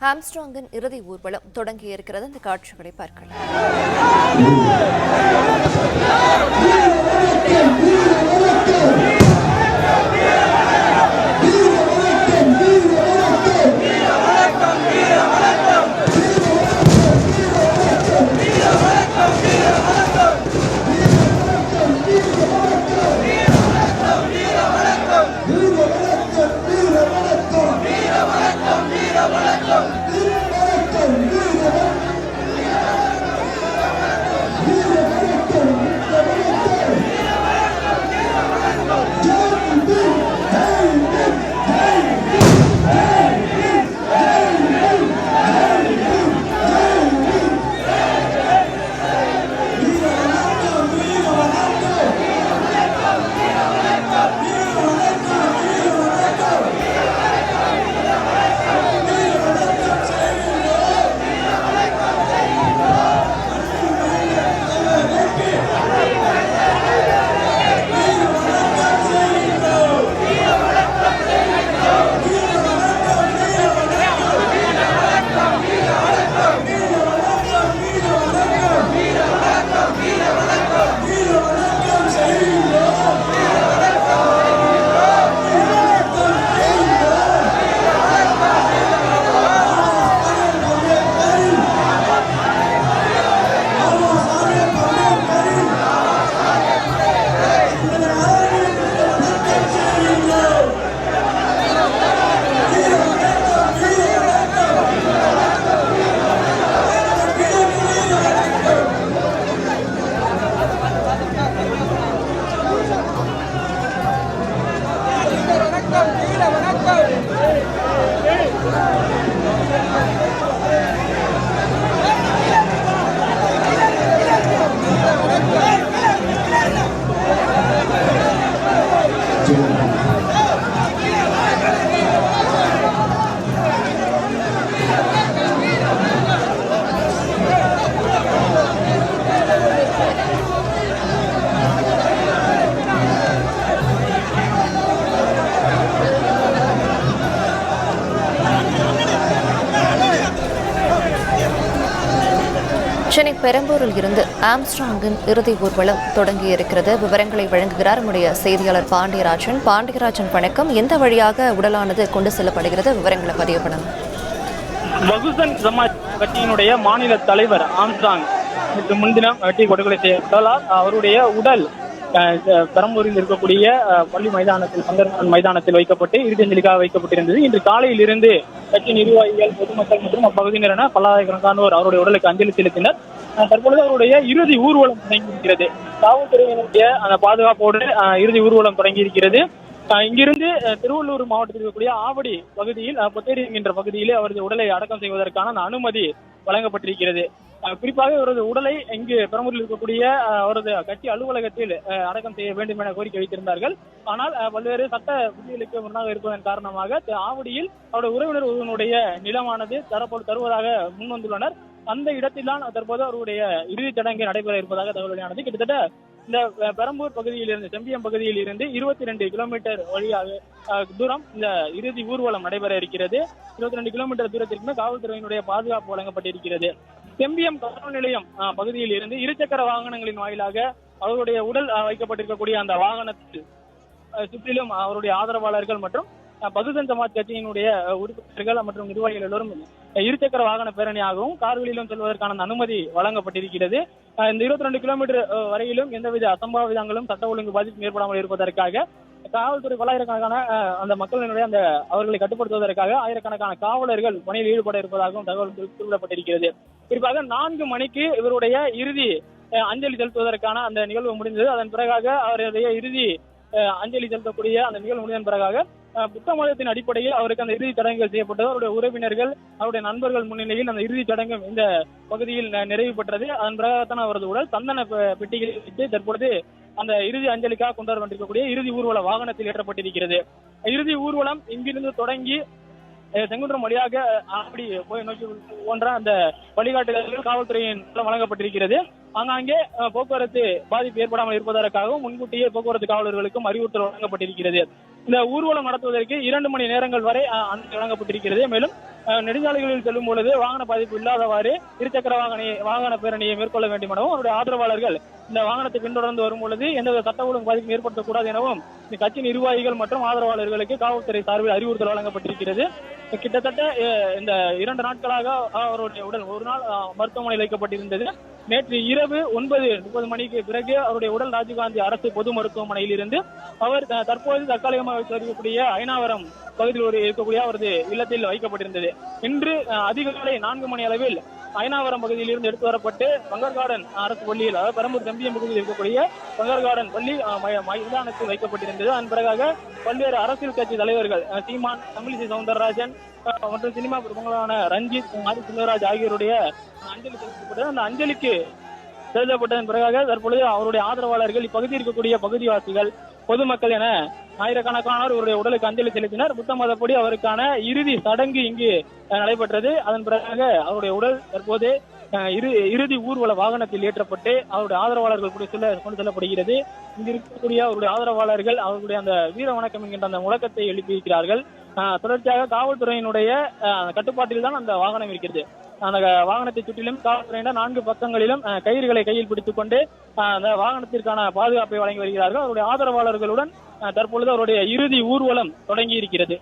ஆம்ஸ்ட்ராங்கின் இறுதி ஊர்வலம் தொடங்கியிருக்கிறது. இந்த காட்சிகளை பார்க்கலாம். சென்னை பெரம்பூரில் இருந்து ஆம்ஸ்ட்ராங்கின் இறுதி ஊர்வலம் தொடங்கியிருக்கிறது. விவரங்களை வழங்குகிறார் நம்முடைய செய்தியாளர் பாண்டியராஜன். பாண்டியராஜன், வணக்கம். எந்த வழியாக உடலானது கொண்டு செல்லப்படுகிறது? விவரங்களை பதிவு பண்ணுங்க. பகுஜன் சமாஜ் கட்சியினுடைய மாநில தலைவர் ஆம்ஸ்ட்ராங் முன்தினம் வெட்டி கொடுக்கலை செய்யப்பட்டால் அவருடைய உடல் பெரம்பூரில் இருக்கக்கூடிய பள்ளி மைதானத்தில் பங்கர் மைதானத்தில் வைக்கப்பட்டு இறுதியஞ்சலிக்காக வைக்கப்பட்டிருந்தது. இன்று காலையில் இருந்து கட்சி நிர்வாகிகள், பொதுமக்கள் மற்றும் அப்பகுதியினர் என பல்லாயிரக்கணக்கானோர் அவருடைய உடலுக்கு அஞ்சலி செலுத்தினர். தற்பொழுது அவருடைய இறுதி ஊர்வலம் தொடங்கியிருக்கிறது. காவல்துறையினுடைய அந்த பாதுகாப்போடு இறுதி ஊர்வலம் தொடங்கியிருக்கிறது. இங்கிருந்து திருவள்ளூர் மாவட்டத்தில் இருக்கக்கூடிய ஆவடி பகுதியில் பொத்தேரி என்கின்ற பகுதியிலே அவரது உடலை அடக்கம் செய்வதற்கான அந்த அனுமதி வழங்கப்பட்டிருக்கிறது. குறிப்பாக அவரது உடலை இங்கு பெரம்பூரில் இருக்கக்கூடிய அவரது கட்சி அலுவலகத்தில் அடக்கம் செய்ய வேண்டும் என கோரிக்கை வைத்திருந்தார்கள். ஆனால் பல்வேறு சட்ட விதிகளுக்கு முன்னாக இருப்பதன் காரணமாக ஆவடியில் அவருடைய உறவினர் ஒருவனுடைய நிலமானது தருவதாக முன்வந்துள்ளனர். அந்த இடத்தில்தான் தற்போது அவருடைய இறுதிச் சடங்கு நடைபெற இருப்பதாக தகவல் வெளியானது. கிட்டத்தட்ட இந்த பெரம்பூர் பகுதியில் இருந்து, செம்பியம் பகுதியில் இருந்து 22 கிலோமீட்டர் வழியாக தூரம் இந்த இறுதி ஊர்வலம் நடைபெற இருக்கிறது. 22 கிலோமீட்டர் தூரத்திற்கு காவல்துறையினுடைய பாதுகாப்பு வழங்கப்பட்டிருக்கிறது. செம்பியம் காவல் நிலையம் பகுதியில் இருந்து இருசக்கர வாகனங்களின் வாயிலாக அவருடைய உடல் வைக்கப்பட்டிருக்கக்கூடிய அந்த வாகனத்தில் சுற்றிலும் அவருடைய ஆதரவாளர்கள் மற்றும் பகுஜன் சமாஜ் கட்சியினுடைய உறுப்பினர்கள் மற்றும் நிர்வாகிகள் எல்லோரும் இருசக்கர வாகன பேரணியாகவும் கார்களிலும் செல்வதற்கான அனுமதி வழங்கப்பட்டிருக்கிறது. இந்த 22 கிலோமீட்டர் வரையிலும் எந்தவித அசம்பாவிதங்களும் சட்ட ஒழுங்கு பாதிப்பு ஏற்படாமல் இருப்பதற்காக காவல்துறை பல்லாயிரக்கணக்கான அந்த மக்களினுடைய அந்த அவர்களை கட்டுப்படுத்துவதற்காக ஆயிரக்கணக்கான காவலர்கள் பணியில் ஈடுபட இருப்பதாகவும் தகவல் குறிப்பிடப்பட்டிருக்கிறது. குறிப்பாக 4 மணிக்கு இவருடைய இறுதி அஞ்சலி செலுத்துவதற்கான அந்த நிகழ்வு முடிந்தது. அதன் பிறகாக அவருடைய இறுதி அஞ்சலி செலுத்தக்கூடிய அந்த நிகழ்வு முடிந்ததன் பிறகாக புத்த மதத்தின் அடிப்படையில் அவருக்கு அந்த இறுதி சடங்குகள் செய்யப்பட்டது. அவருடைய உறவினர்கள், அவருடைய நண்பர்கள் முன்னிலையில் அந்த இறுதி சடங்கு இந்த பகுதியில் நிறைவு பெற்றது. அதன் பிறகுதான் அவரது உடல் சந்தன பெட்டிகளில் வைத்து தற்பொழுது அந்த இறுதி அஞ்சலிக்காக கொண்டு வரப்பட்டிருக்கக்கூடிய இறுதி ஊர்வல வாகனத்தில் ஏற்றப்பட்டிருக்கிறது. இறுதி ஊர்வலம் இங்கிருந்து தொடங்கி செங்குன்றம் வழியாக ஆவடி போய் நோக்கி போன்ற அந்த வழிகாட்டுதல்கள் காவல்துறையின் வழங்கப்பட்டிருக்கிறது. ஆங்காங்கே போக்குவரத்து பாதிப்பு ஏற்படாமல் இருப்பதற்காகவும் முன்கூட்டியே போக்குவரத்து காவலர்களுக்கும் அறிவுறுத்தல் வழங்கப்பட்டிருக்கிறது. இந்த ஊர்வலம் நடத்துவதற்கு 2 மணி நேரங்கள் வரை அனுமதி வழங்கப்பட்டிருக்கிறது. மேலும் நெடுஞ்சாலைகளில் செல்லும் பொழுது வாகன பாதிப்பு இல்லாதவாறு இருசக்கர வாகன பேரணியை மேற்கொள்ள வேண்டும் எனவும் அவருடைய ஆதரவாளர்கள் இந்த வாகனத்தை பின்தொடர்ந்து வரும் பொழுது எந்தவித சட்ட ஒழுங்கு பாதிப்பும் ஏற்படுத்தக்கூடாது எனவும் இந்த கட்சி நிர்வாகிகள் மற்றும் ஆதரவாளர்களுக்கு காவல்துறை சார்பில் அறிவுறுத்தல் வழங்கப்பட்டிருக்கிறது. கிட்டத்தட்ட இந்த 2 நாட்களாக அவருடைய உடல் ஒரு நாள் மருத்துவமனையில் வைக்கப்பட்டிருந்தது. நேற்று இரவு 9:30 மணிக்கு பிறகு அவருடைய உடல் ராஜீவ்காந்தி அரசு பொது மருத்துவமனையில் இருந்து அவர் தற்போது தற்காலிகமாக இருக்கக்கூடிய அயனாவரம் பகுதியில் இருக்கக்கூடிய அவரது இல்லத்தில் வைக்கப்பட்டிருந்தது. இன்று அதிகாலை 4 மணி அளவில் அயனாவரம் பகுதியில் இருந்து எடுத்து வரப்பட்டு பங்கர் கார்டன் அரசு பள்ளியில், அதாவது பெரம்பூர் செம்பியம் பகுதியில் இருக்கக்கூடிய பங்கர் கார்டன் பள்ளி மைதானத்தில் வைக்கப்பட்டிருந்தது. அதன் பிறகாக பல்வேறு அரசியல் கட்சி தலைவர்கள் சீமான், தமிழிசை சவுந்தரராஜன் மற்றும் சினிமா பிரபலங்களான ரஞ்சித், ஆதி செல்வராஜ் ஆகியோருடைய அஞ்சலி செலுத்தப்பட்டது. அந்த அஞ்சலிக்கு செலுத்தப்பட்டதன் பிறகாக தற்பொழுது அவருடைய ஆதரவாளர்கள், இப்பகுதியில் இருக்கக்கூடிய பகுதிவாசிகள், பொதுமக்கள் என ஆயிரக்கணக்கானோர் அவருடைய உடலுக்கு அஞ்சலி செலுத்தினர். புத்த மதப்படி அவருக்கான இறுதி சடங்கு இங்கு நடைபெற்றது. அதன் பிறகாக அவருடைய உடல் தற்போது இறுதி ஊர்வல வாகனத்தில் ஏற்றப்பட்டு அவருடைய ஆதரவாளர்கள் கொண்டு செல்லப்படுகிறது. இங்கு இருக்கக்கூடிய அவருடைய ஆதரவாளர்கள் அவர்களுடைய அந்த வீர வணக்கம் என்கின்ற அந்த முழக்கத்தை எழுப்பியிருக்கிறார்கள். தொடர்ச்சியாக காவல்துறையினுடைய கட்டுப்பாட்டில் தான் அந்த வாகனம் இருக்கிறது. அந்த வாகனத்தை சுற்றிலும் காவல்துறையினர் 4 பக்கங்களிலும் கயிறுகளை கையில் பிடித்துக் கொண்டு அந்த வாகனத்திற்கான பாதுகாப்பை வழங்கி வருகிறார்கள். அவருடைய ஆதரவாளர்களுடன் தற்பொழுது அவருடைய இறுதி ஊர்வலம் தொடங்கி இருக்கிறது.